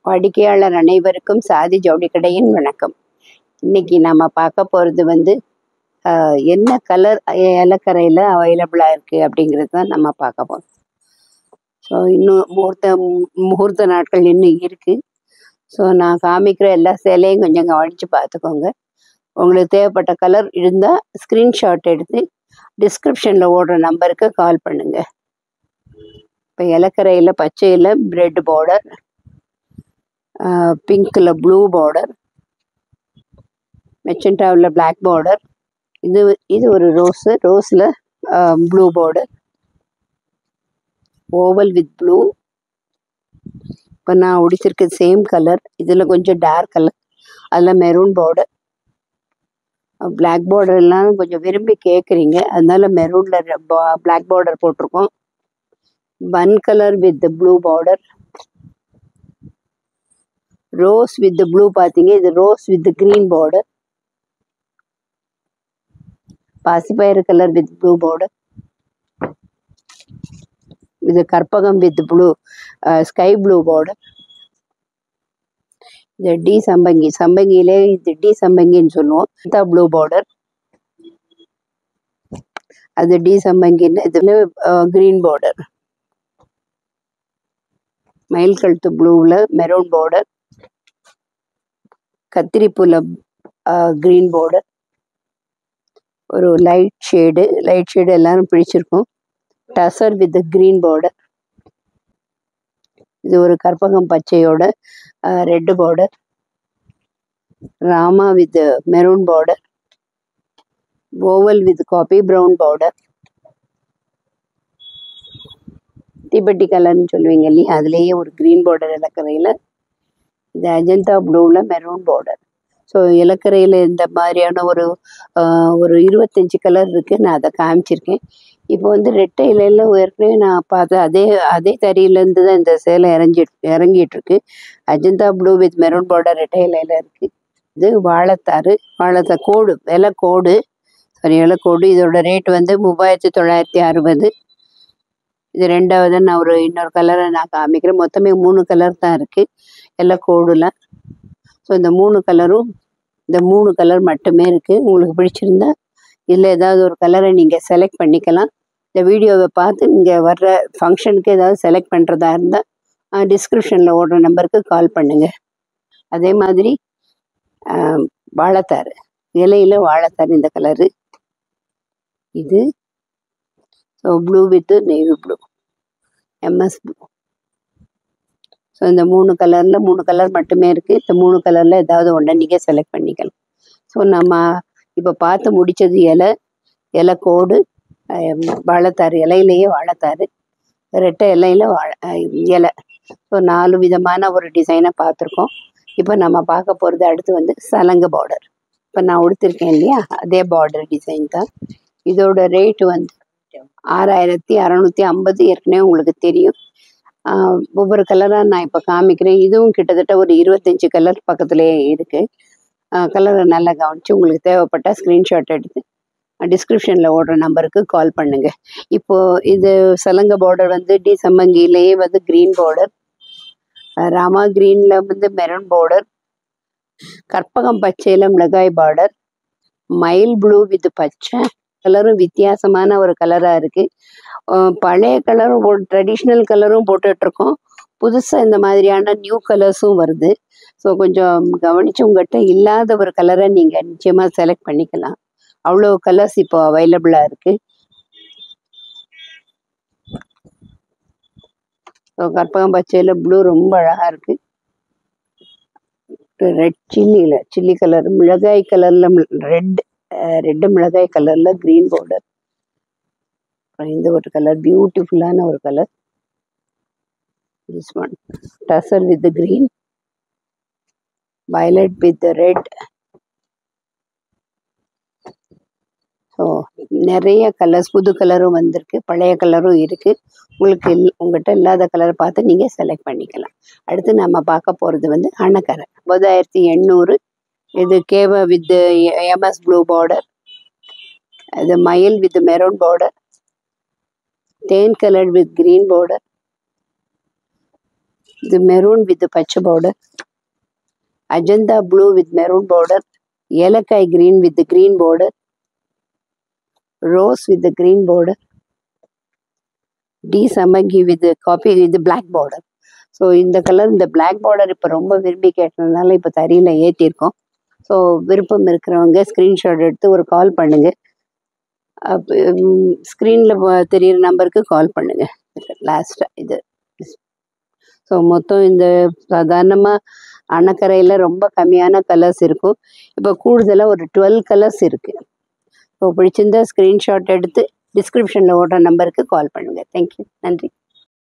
வாடிக்கையாளர் அனைவருக்கும் சாதி ஜவுளி கடையின் வணக்கம். இன்னைக்கு நம்ம பார்க்க போகிறது வந்து என்ன கலர் இலக்கரையில் அவைலபிளாக இருக்குது அப்படிங்கிறது தான் நம்ம பார்க்க போகிறோம். ஸோ இன்னும் முகூர்த்த நாட்கள் இன்னும் இருக்குது. ஸோ நான் காமிக்கிற எல்லா சேலையும் கொஞ்சம் கவனித்து பார்த்துக்கோங்க. உங்களுக்கு தேவைப்பட்ட கலர் இருந்தால் ஸ்க்ரீன்ஷாட் எடுத்து டிஸ்கிரிப்ஷனில் ஓடுற நம்பருக்கு கால் பண்ணுங்கள். இப்போ இலக்கரையில் பச்சையில் பிரெட் பார்டர், பிங்க்கில் ப்ளூ பார்டர், மெச்சண்டாவில் பிளாக் பார்டர், இது ஒரு ரோஸில் ப்ளூ பார்டர், ஓவல் வித் ப்ளூ. இப்போ நான் உடிச்சிருக்க சேம் கலர், இதில் கொஞ்சம் டார்க் கலர், அதில் மெரூன் பார்டர். பிளாக் பார்டர் எல்லாம் கொஞ்சம் விரும்பி கேட்குறீங்க, அதனால மெரூனில் பிளாக் பார்டர் போட்டிருக்கோம். பன் colour with blue border, rose with blue பார்த்தீங்க, இது ரோஸ் வித் கிரீன் பார்டர். பாசிப்பயிறு கலர் வித் ப்ளூ பார்டர், இது கற்பகம் with blue sky blue border. இது டி சம்பங்கி, சம்பங்கியிலே இது டி சம்பங்கின்னு சொல்லுவோம். ப்ளூ பார்டர், அது டி சம்பங்கின்னு, இதில் கிரீன் பார்டர். மயில் கழுத்து ப்ளூவில் மெரூன் பார்டர், கத்திரிப்பூவில் கிரீன் பார்டர். ஒரு லைட் ஷேடு எல்லாரும் பிடிச்சிருக்கும். Tussar with green border. இது ஒரு கற்பகம் பச்சையோட ரெட் பார்டர். ராமா வித் மெரூன் பார்டர், ஓவல் வித் காபி ப்ரௌன் பார்டர். திபெட்டி கலர்னு சொல்லுவீங்க இல்லையா, அதுலேயே ஒரு கிரீன் பார்டர் இலக்கரையில். இது அஜந்தா ப்ளூவில் மெரூன் பார்டர். ஸோ இலக்கரையில் இந்த மாதிரியான ஒரு 25 கலர் இருக்குது. நான் அதை காமிச்சிருக்கேன். இப்போ வந்து ரெட்டை இலையில் ஏற்கனவே நான் பார்த்த அதே தறியிலேருந்து தான் இந்த சேலை இறங்கிட்டுருக்கு. Ajanta blue with maroon border ரெட்டை இலையில் இருக்குது. இது வாழைத்தாறு கோடு, விலை கோடு. இதோட ரேட் வந்து 3960. இது ரெண்டாவது. நான் இன்னொரு கலரை நான் காமிக்கிறேன். மொத்தமே 3 கலர் தான் இருக்குது எல்லாம் கோடில். ஸோ இந்த 3 கலர் மட்டுமே இருக்குது. உங்களுக்கு பிடிச்சிருந்தா இதில் ஏதாவது ஒரு கலரை நீங்கள் செலக்ட் பண்ணிக்கலாம். இந்த வீடியோவை பார்த்து நீங்கள் வர்ற ஃபங்க்ஷனுக்கு ஏதாவது செலக்ட் பண்ணுறதா இருந்தால் டிஸ்கிரிப்ஷனில் ஓடுற நம்பருக்கு கால் பண்ணுங்கள். அதே மாதிரி வாழைத்தாறு இலையில் வாழைத்தாறு, இந்த கலரு. இது so blue with navy blue, MS blue. So இந்த 3 கலர் மட்டுமே இருக்குது. இந்த 3 கலரில் ஏதாவது ஒன்றை நீங்கள் செலக்ட் பண்ணிக்கலாம். ஸோ நம்ம இப்போ பார்த்து முடித்தது இலை கோடு, வாழைத்தாறு இலையிலேயே வாழைத்தாறு, ரெட்டை இலையில் இலை. ஸோ 4 விதமான ஒரு டிசைனை பார்த்துருக்கோம். இப்போ நம்ம பார்க்க போகிறது அடுத்து வந்து சலங்கை பார்டர். இப்போ நான் உடுத்திருக்கேன் இல்லையா, அதே பார்டர் டிசைன் தான். இதோட ரேட்டு வந்து 6650. ஏற்கனவே உங்களுக்கு தெரியும். ஒவ்வொரு கலராக நான் இப்போ காமிக்கிறேன். இதுவும் கிட்டத்தட்ட ஒரு 25 கலர் பக்கத்துலேயே இருக்குது. கலரை நல்லா கவனித்து உங்களுக்கு தேவைப்பட்டால் ஸ்க்ரீன்ஷாட் எடுத்து டிஸ்கிரிப்ஷனில் ஓடுற நம்பருக்கு கால் பண்ணுங்கள். இப்போது இது சலங்கை பார்டர் வந்து டி சம்பங்கியிலேயே வந்து க்ரீன் பார்டர், ராமா க்ரீனில் வந்து மெரூன் பார்டர், கற்பகம் பச்சையில் மிளகாய் பார்டர், மயில் ப்ளூ வித் பச்சை. கலரும் வித்தியாசமான ஒரு கலராக இருக்குது. பழைய கலரும் ட்ரெடிஷ்னல் கலரும் போட்டுட்ருக்கோம். புதுசாக இந்த மாதிரியான நியூ கலர்ஸும் வருது. ஸோ கொஞ்சம் கவனித்து உங்கள்கிட்ட இல்லாத ஒரு கலரை நீங்கள் நிச்சயமாக செலக்ட் பண்ணிக்கலாம். அவ்வளோ கலர்ஸ் இப்போ அவைலபிளாக இருக்குது. ஸோ கற்பகம் பச்சையில் ப்ளூ ரொம்ப அழகாக இருக்குது. ரெட் சில்லி கலர், மிளகாய் கலரில் ரெட்டு மிளகாய் கலரில் க்ரீன் பார்டர். இந்த ஒரு கலர் பியூட்டிஃபுல்லான ஒரு colour. This one tussar with green, violet with red. So நிறைய கலர்ஸ், புது கலரும் வந்திருக்கு, பழைய கலரும் இருக்குது. உங்கள்கிட்ட இல்லாத கலரை பார்த்து நீங்கள் செலக்ட் பண்ணிக்கலாம். அடுத்து நம்ம பார்க்க போகிறது வந்து அணக்கரை 9800. இது கேவ வித் எம்எஸ் ப்ளூ பார்டர், இது மயில் வித் மெரூன் பார்டர், தேன் கலர் வித் கிரீன் பார்டர், இது மெரூன் வித் பச்சை border, Ajanta blue with maroon border, ஏலக்காய் green with green border, rose with green border, டி சமங்கி with coffee with black border. So இந்த கலர், இந்த பிளாக் பார்டர் இப்போ ரொம்ப விரும்பி கேட்டதுனால இப்போ தறியில் ஏற்றிருக்கோம். ஸோ விருப்பம் இருக்கிறவங்க ஸ்க்ரீன்ஷாட் எடுத்து ஒரு கால் பண்ணுங்க. ஸ்க்ரீனில் தெரியிற நம்பருக்கு கால் பண்ணுங்க. லாஸ்ட்டாக இது. ஸோ மொத்தம் இந்த சாதாரணமாக அணக்கரையில் ரொம்ப கம்மியான கலர்ஸ் இருக்கும். இப்போ கூடுதலாக ஒரு 12 கலர்ஸ் இருக்குது. ஸோ பிடிச்சிருந்தா ஸ்க்ரீன்ஷாட் எடுத்து டிஸ்கிரிப்ஷனில் ஓடுற நம்பருக்கு கால் பண்ணுங்கள். தேங்க்யூ, நன்றி.